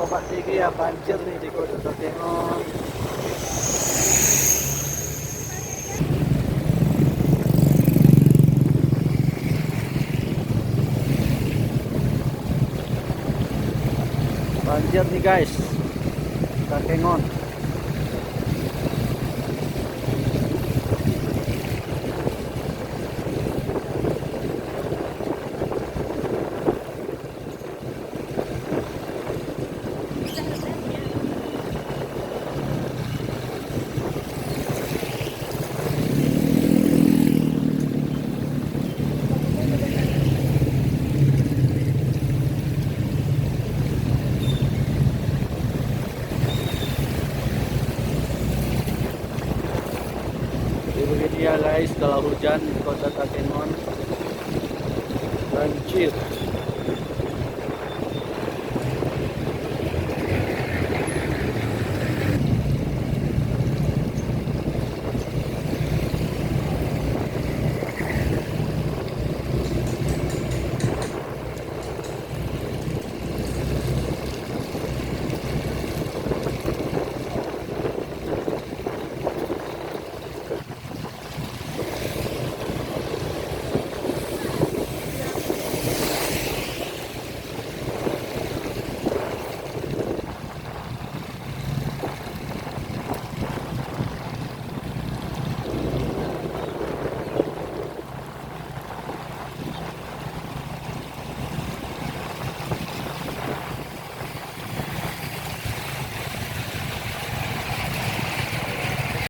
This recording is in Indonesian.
Sobat Tinggi ya, banjir nih di Kota Takengon. Banjir nih guys, Takengon. Begini ya guys, kalau hujan di Kota Takengon banjir.